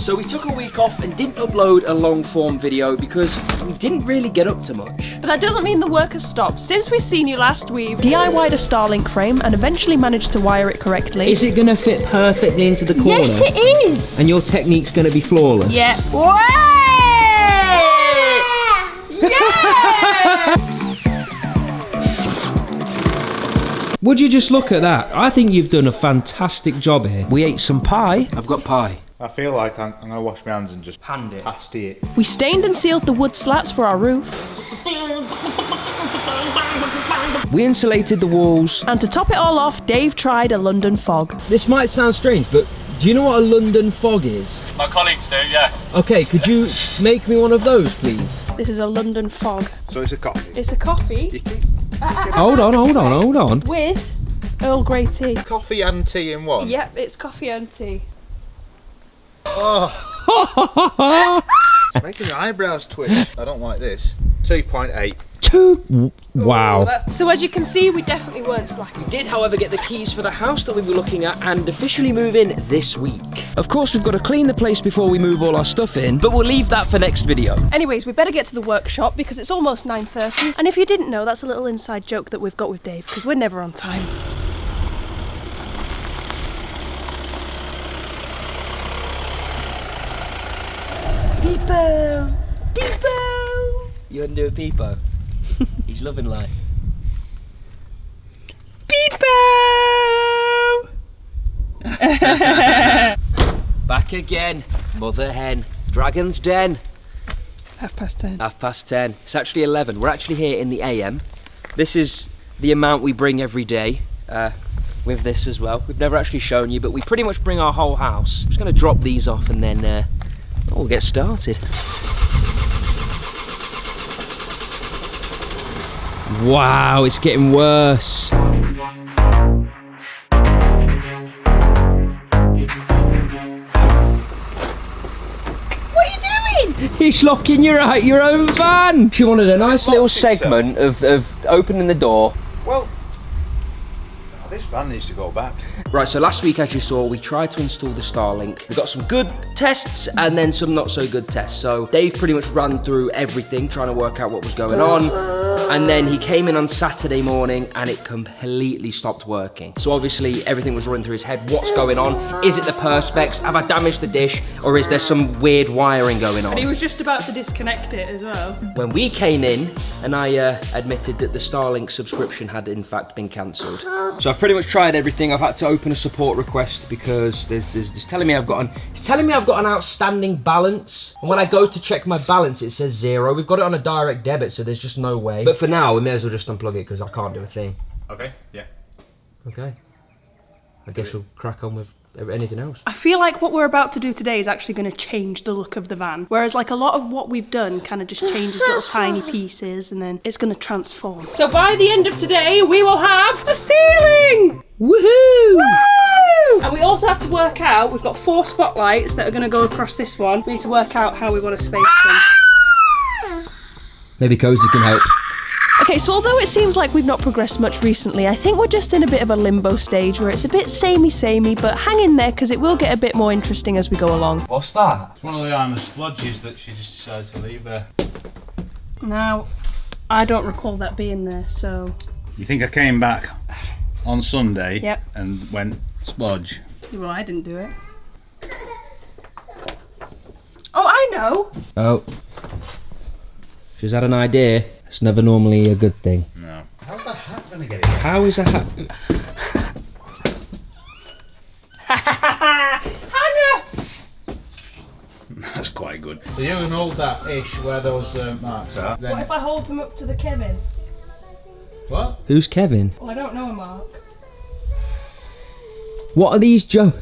So we took a week off and didn't upload a long form video because we didn't really get up to much. But that doesn't mean the work has stopped. Since we've seen you last, we've DIY'd a Starlink frame and eventually managed to wire it correctly. Is it going to fit perfectly into the corner? Yes, it is! And your technique's going to be flawless? Yeah. Yeah! Would you just look at that? I think you've done a fantastic job here. We ate some pie. I've got pie. I feel like I'm going to wash my hands and just Hand it. pasty it. We stained and sealed the wood slats for our roof. We insulated the walls. And to top it all off, Dave tried a London fog. This might sound strange, but do you know what a London fog is? My colleagues do, yeah. Okay, could you make me one of those, please? This is a London fog. So it's a coffee. It's a coffee. Hold on. With Earl Grey tea. Coffee and tea in one? Yep, it's coffee and tea. Oh. It's making your eyebrows twitch. I don't like this. 2.8. Wow. Ooh, so as you can see, we definitely weren't slacking. We did, however, get the keys for the house that we were looking at and officially move in this week. Of course, we've got to clean the place before we move all our stuff in, but we'll leave that for next video. Anyways, we better get to the workshop because it's almost 9:30. And if you didn't know, that's a little inside joke that we've got with Dave because we're never on time. Peepo! Peepo! You want to do a peepo? He's loving life. Peepo! Back again. Mother hen. Dragon's Den. 10:30. 10:30. It's actually 11. We're actually here in the AM. This is the amount we bring every day. With this as well. We've never actually shown you, but we pretty much bring our whole house. I'm just going to drop these off and then we'll get started. Wow, it's getting worse. What are you doing? He's locking you out your own van. She wanted a nice little segment of opening the door. Well, this van needs to go back. Right, so last week, as you saw, we tried to install the Starlink. We got some good tests and then some not so good tests. So Dave pretty much ran through everything, trying to work out what was going on. And then he came in on Saturday morning and it completely stopped working. So obviously everything was running through his head. What's going on? Is it the perspex? Have I damaged the dish? Or is there some weird wiring going on? And he was just about to disconnect it as well. When we came in and I admitted that the Starlink subscription had in fact been cancelled. So I've pretty much tried everything. I've had to open a support request because there's telling me I've got an outstanding balance. And when I go to check my balance, it says 0. We've got it on a direct debit, so there's just no way. But for now, we may as well just unplug it because I can't do a thing. Okay, yeah. Okay. I guess we'll crack on with anything else. I feel like what we're about to do today is actually going to change the look of the van. Whereas like a lot of what we've done kind of just changes little tiny pieces and then it's going to transform. So by the end of today, we will have a ceiling! Woohoo! Woo! And we also have to work out, we've got 4 spotlights that are going to go across this one. We need to work out how we want to space them. Maybe Cozy can help. Okay, so although it seems like we've not progressed much recently, I think we're just in a bit of a limbo stage where it's a bit samey, but hang in there because it will get a bit more interesting as we go along. What's that? It's one of Liana's splodges that she just decided to leave there. Now, I don't recall that being there, so... You think I came back on Sunday Yep. and went splodge? Well, I didn't do it. Oh, I know! Oh. She's had an idea. It's never normally a good thing. No. How's that hat gonna get it? How is a hat? Hannah! That's quite good. So you can hold that ish where those marks are. Then... What if I hold them up to the Kevin? What? Who's Kevin? Oh, I don't know a mark. What are these jokes?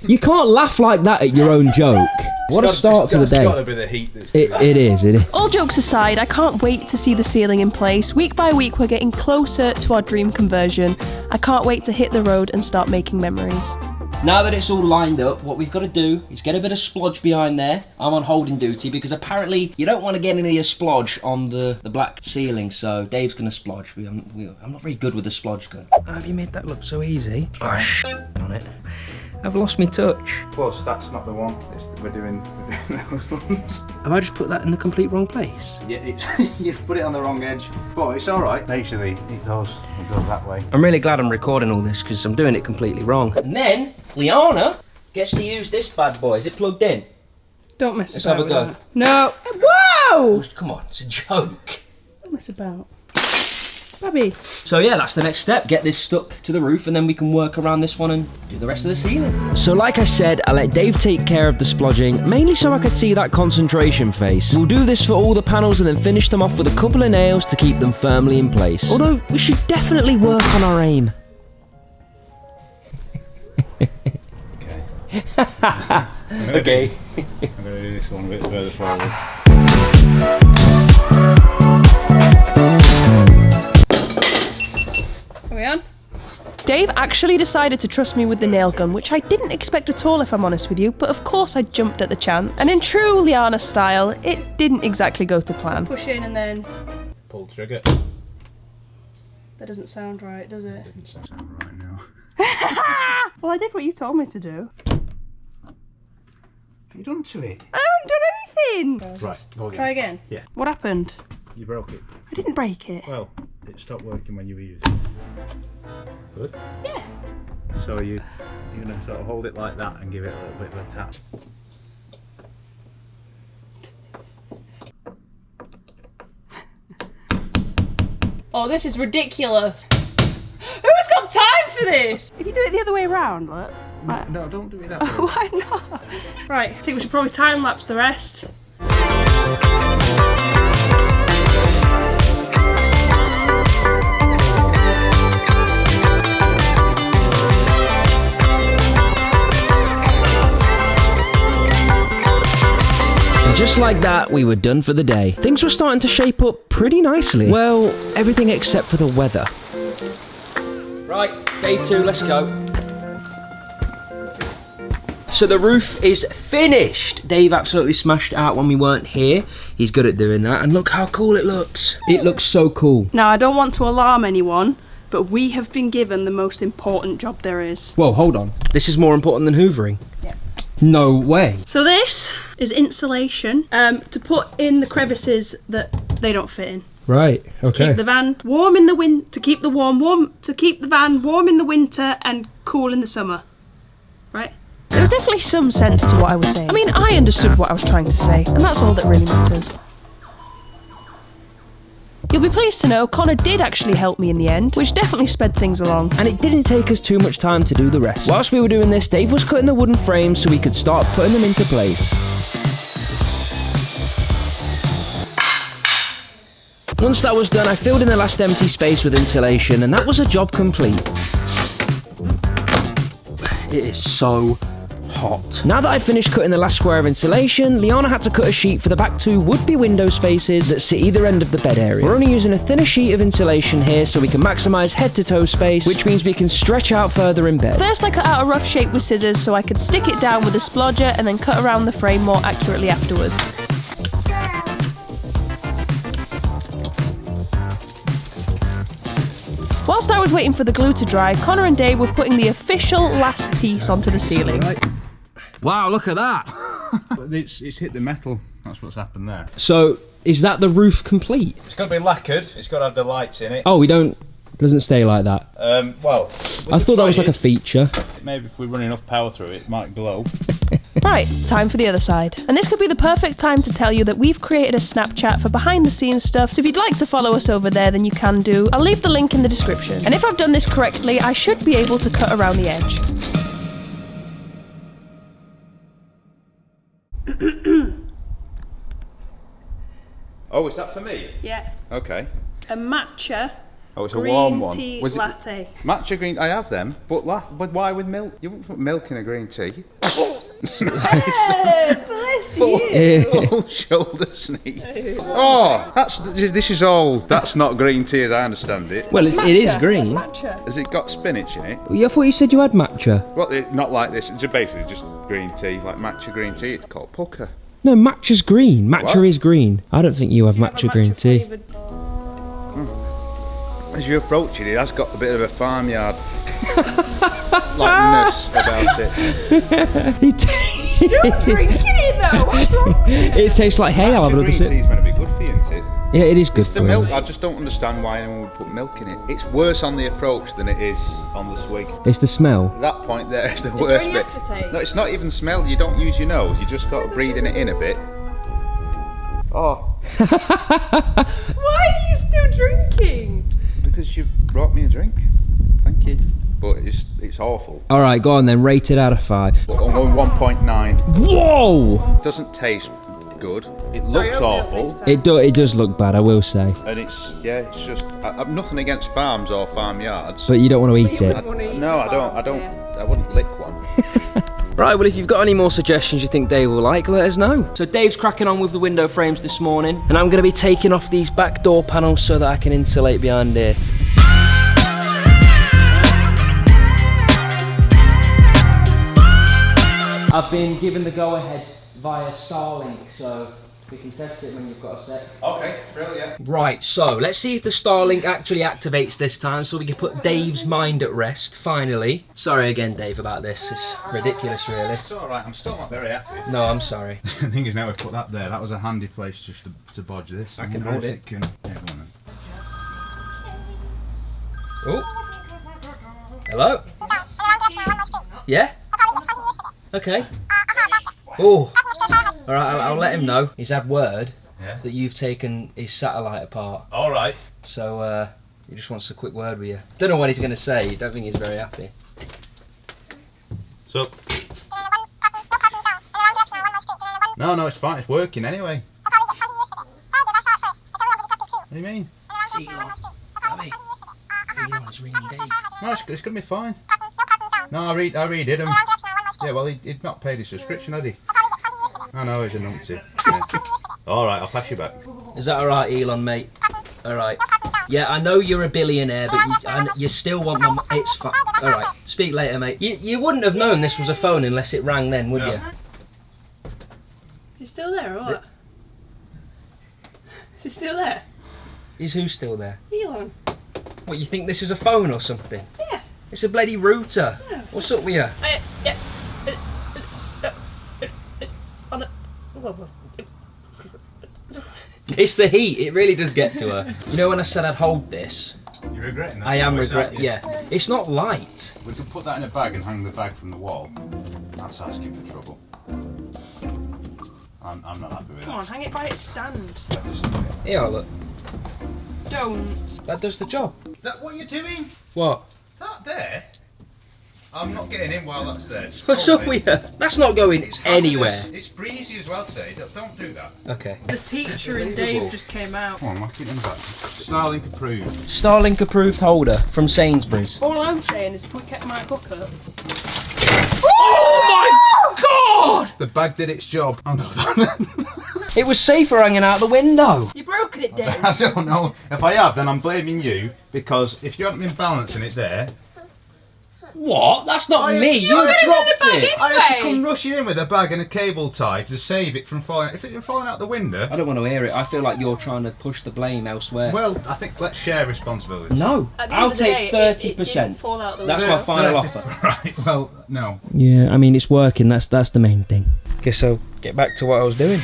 You can't laugh like that at your own joke. What a start to the day. It's got to be the heat that's It is. All jokes aside, I can't wait to see the ceiling in place. Week by week, we're getting closer to our dream conversion. I can't wait to hit the road and start making memories. Now that it's all lined up, what we've got to do is get a bit of splodge behind there. I'm on holding duty because apparently you don't want to get any of splodge on the black ceiling, so Dave's going to splodge. I'm not very good with the splodge gun. How have you made that look so easy? Oh, on it. I've lost my touch. Plus, that's not the one. We're doing those ones. Have I just put that in the complete wrong place? Yeah, you've put it on the wrong edge. But it's alright. Basically, it goes that way. I'm really glad I'm recording all this because I'm doing it completely wrong. And then, Liana gets to use this bad boy. Is it plugged in? Don't mess Let's about have a go. with that. No. Whoa! Come on, it's a joke. Don't mess about. Babby. So yeah, that's the next step. Get this stuck to the roof and then we can work around this one and do the rest of the ceiling. So like I said, I let Dave take care of the splodging, mainly so I could see that concentration face. We'll do this for all the panels and then finish them off with a couple of nails to keep them firmly in place. Although, we should definitely work on our aim. Okay. I'm going to do this one a bit further forward. Are we on? Dave actually decided to trust me with the nail gun, which I didn't expect at all if I'm honest with you, but of course I jumped at the chance. And in true Liana style, it didn't exactly go to plan. Push in and then... Pull the trigger. That doesn't sound right, does it? Doesn't sound right now. Well, I did what you told me to do. What have you done to it? I haven't done anything! Right, go again. Try again? Yeah. What happened? You broke it. I didn't break it. Well, it stopped working when you were using it. Good. Yeah. So you're going to sort of hold it like that and give it a little bit of a tap. Oh, this is ridiculous. Who's got time for this? If you do it the other way around, look. Right. No, don't do it that way. Why not? Right, I think we should probably time lapse the rest. Just like that, we were done for the day. Things were starting to shape up pretty nicely. Well, everything except for the weather. Right, day 2, let's go. So the roof is finished. Dave absolutely smashed it out when we weren't here. He's good at doing that, and look how cool it looks. It looks so cool. Now, I don't want to alarm anyone, but we have been given the most important job there is. Whoa, hold on. This is more important than hoovering. Yeah. No way. So this is insulation to put in the crevices that they don't fit in. Right. Okay. Keep the van warm in the to keep the van warm in the winter and cool in the summer. Right? There was definitely some sense to what I was saying. I mean, I understood what I was trying to say, and that's all that really matters. You'll be pleased to know Connor did actually help me in the end, which definitely sped things along. And it didn't take us too much time to do the rest. Whilst we were doing this, Dave was cutting the wooden frames so we could start putting them into place. Once that was done, I filled in the last empty space with insulation, and that was a job complete. It is so hot. Now that I've finished cutting the last square of insulation, Liana had to cut a sheet for the back 2 would-be window spaces that sit either end of the bed area. We're only using a thinner sheet of insulation here so we can maximise head-to-toe space, which means we can stretch out further in bed. First I cut out a rough shape with scissors so I could stick it down with a splodger and then cut around the frame more accurately afterwards. Whilst I was waiting for the glue to dry, Connor and Dave were putting the official last piece onto the ceiling. Wow, look at that. It's hit the metal. That's what's happened there. So, is that the roof complete? It's got to be lacquered. It's got to have the lights in it. Oh, it doesn't stay like that. Well, I thought that was like a feature. Maybe if we run enough power through it, it might glow. Right, time for the other side. And this could be the perfect time to tell you that we've created a Snapchat for behind the scenes stuff, so if you'd like to follow us over there, then you can do. I'll leave the link in the description. And if I've done this correctly, I should be able to cut around the edge. Oh, is that for me? Yeah. Okay. A matcha. Oh, it's a warm one. Green tea Was it latte. matcha green? I have them, but why with milk? You wouldn't put milk in a green tea. Bless you. Full shoulder sneeze. Oh, this is all. That's not green tea as I understand it. Well, it is green. That's matcha. Has it got spinach in it? I thought you said you had matcha. Well, not like this. It's basically just green tea, like matcha green tea. It's called pucker. No, matcha's green. Matcha What? is green. I don't think you have Do you have matcha a green tea. flavoured- as you're approaching, it has got a bit of a farmyard likeness about it. Still drinking it though. What's wrong with you? It tastes like hay. I'll have Green tea's meant to be good for you, isn't it? Yeah, it is good The milk, I just don't understand why anyone would put milk in it. It's worse on the approach than it is on the swig. It's the smell. That point there is the there worst any bit. aftertaste? No, it's not even smell. You don't use your nose. You just got to breathing it in a bit. Oh. Why are you still drinking? Because you brought me a drink. Thank you. But it's awful. All right, go on then. Rate it out of 5. I'm going 1.9. Whoa! It doesn't taste good. It looks awful. It does look bad, I will say. And it's just I've nothing against farms or farmyards. But you don't want to eat it. No, I don't. I wouldn't lick one. Right, well, if you've got any more suggestions you think Dave will like, let us know. So Dave's cracking on with the window frames this morning, and I'm going to be taking off these back door panels so that I can insulate behind here. I've been given the go-ahead via Starlink, so we can test it when you've got a sec. Okay, brilliant. Right, so let's see if the Starlink actually activates this time so we can put Dave's mind at rest, finally. Sorry again, Dave, about this. It's ridiculous, really. It's alright, I'm still not very happy. No, I'm sorry. The thing is, now we've put that there, that was a handy place just to bodge this. I can hold it. Yeah, go on then. Oh. Hello? Yeah? Okay. Oh. Alright, I'll let him know. He's had word that you've taken his satellite apart. Alright. So, he just wants a quick word with you. Don't know what he's going to say. Don't think he's very happy. So. No, it's fine. It's working anyway. What do you mean? It's Elon. Bobby. Elon's ringing Dave. No, it's going to be fine. No, I redid him. Yeah, well, he'd not paid his subscription, had he? I know, he's a numpty. Yeah. Alright, I'll pass you back. Is that alright, Elon, mate? Alright. Yeah, I know you're a billionaire, but you still want my... It's fine. Alright, speak later, mate. You wouldn't have known this was a phone unless it rang then, would you? Is he still there or what? Is he still there? Is who still there? Elon. What, you think this is a phone or something? Yeah. It's a bloody router. Yeah. What's up with you? Yeah. On the... It's the heat, it really does get to her. You know when I said I'd hold this? You're regretting that? I am regretting, yeah. It's not light. We could put that in a bag and hang the bag from the wall. That's asking for trouble. I'm not happy with that. Come on, hang it by its stand. Here, look. Don't. That does the job. What are you doing? What? That there? I'm not getting in while that's there. Just What's hold up it. with you? That's not going anywhere. It's breezy as well today. Don't do that. Okay. The teacher and Dave just came out. Come on, whack it in the back. Starlink approved. Starlink approved holder from Sainsbury's. All I'm saying is put my hook up. Oh my god! The bag did its job. Oh no. It was safer hanging out the window. You broken it, Dave. I don't know. If I have, then I'm blaming you because if you hadn't been balancing it there, What? That's not me. You put it in dropped the bag it. I had to Anyway. come rushing in with a bag and a cable tie to save it from falling. If it had fallen out the window, I don't want to hear it. I feel like you're trying to push the blame elsewhere. well, I think let's share responsibility. No, At the end I'll of the take day, it 30%. didn't fall out the That's window. my final offer. Right. Well, no. Yeah, I mean it's working. That's the main thing. Okay, so get back to what I was doing.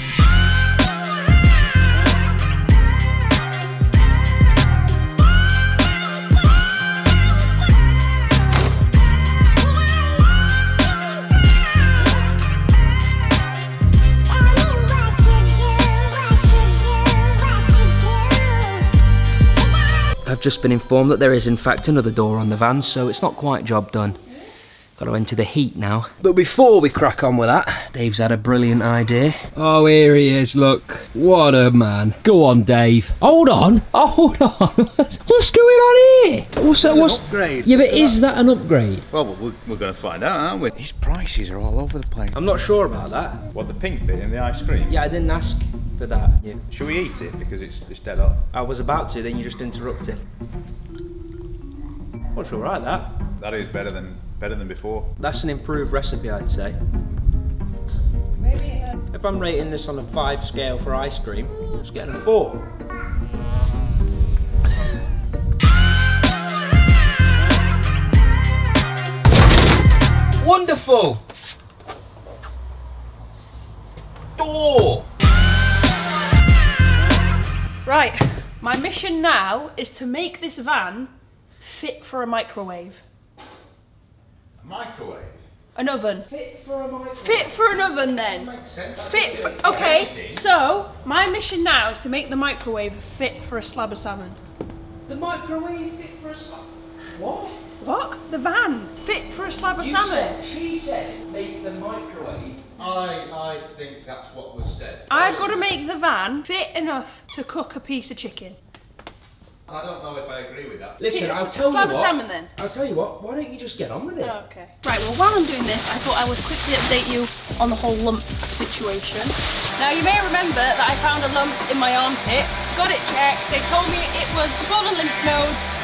I've just been informed that there is in fact another door on the van, so it's not quite job done. Got to enter the heat now. But before we crack on with that, Dave's had a brilliant idea. Oh, here he is, look. What a man. Go on, Dave. Hold on. Hold on. What's going on here? What's an upgrade. Yeah, but is that an upgrade? Well, we're going to find out, aren't we? These prices are all over the place. I'm not sure about that. What, the pink bit in the ice cream? Yeah, I didn't ask for that. Yeah. Should we eat it because it's dead hot? I was about to, then you just interrupted. What's all right, that? That is better than before. That's an improved recipe, I'd say. Maybe If I'm rating this on a 5 scale for ice cream, it's getting a 4. Wonderful. Door. Right, my mission now is to make this van fit for a microwave. A microwave? An oven. Fit for a microwave. Fit for an oven then. Makes sense. Fit for, okay, so my mission now is to make the microwave fit for a slab of salmon. The microwave fit for a slab. What? What? The van fit for a slab of You salmon. said, she said, make the microwave. I think that's what was said. I've got to make the van fit enough to cook a piece of chicken. I don't know if I agree with that. Listen, It's I'll a tell you slab what. of salmon then. I'll tell you what. Why don't you just get on with it? Oh, okay. Right, well, while I'm doing this, I thought I would quickly update you on the whole lump situation. Now, you may remember that I found a lump in my armpit, got it checked, they told me it was swollen lymph nodes,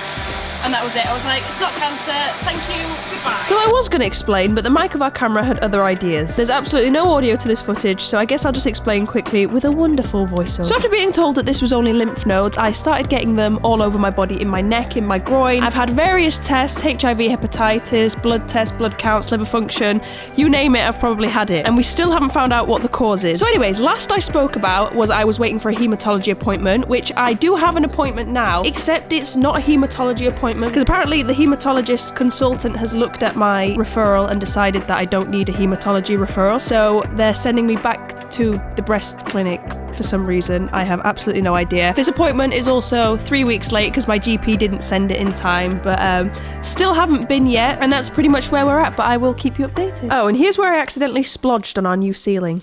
and that was it. I was like, it's not cancer, thank you, goodbye. So I was going to explain, but the mic of our camera had other ideas. There's absolutely no audio to this footage, so I guess I'll just explain quickly with a wonderful voiceover. So after being told that this was only lymph nodes, I started getting them all over my body, in my neck, in my groin. I've had various tests, HIV, hepatitis, blood tests, blood counts, liver function, you name it, I've probably had it. And we still haven't found out what the cause is. So anyways, last I spoke about was I was waiting for a haematology appointment, which I do have an appointment now, except it's not a haematology appointment, because apparently the haematologist consultant has looked at my referral and decided that I don't need a haematology referral. So they're sending me back to the breast clinic for some reason. I have absolutely no idea. This appointment is also 3 weeks late because my GP didn't send it in time, but still haven't been yet. And that's pretty much where we're at, but I will keep you updated. Oh, and here's where I accidentally splodged on our new ceiling.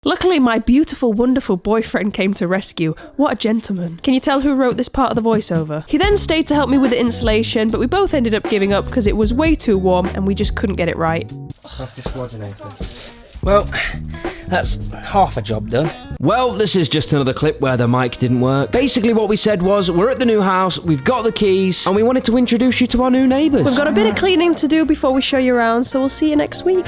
Luckily, my beautiful, wonderful boyfriend came to rescue. What a gentleman. Can you tell who wrote this part of the voiceover? He then stayed to help me with the insulation, but we both ended up giving up because it was way too warm and we just couldn't get it right. That's discoordinated. Well, that's half a job done. Well, this is just another clip where the mic didn't work. Basically what we said was, we're at the new house, we've got the keys, and we wanted to introduce you to our new neighbours. We've got a bit of cleaning to do before we show you around, so we'll see you next week.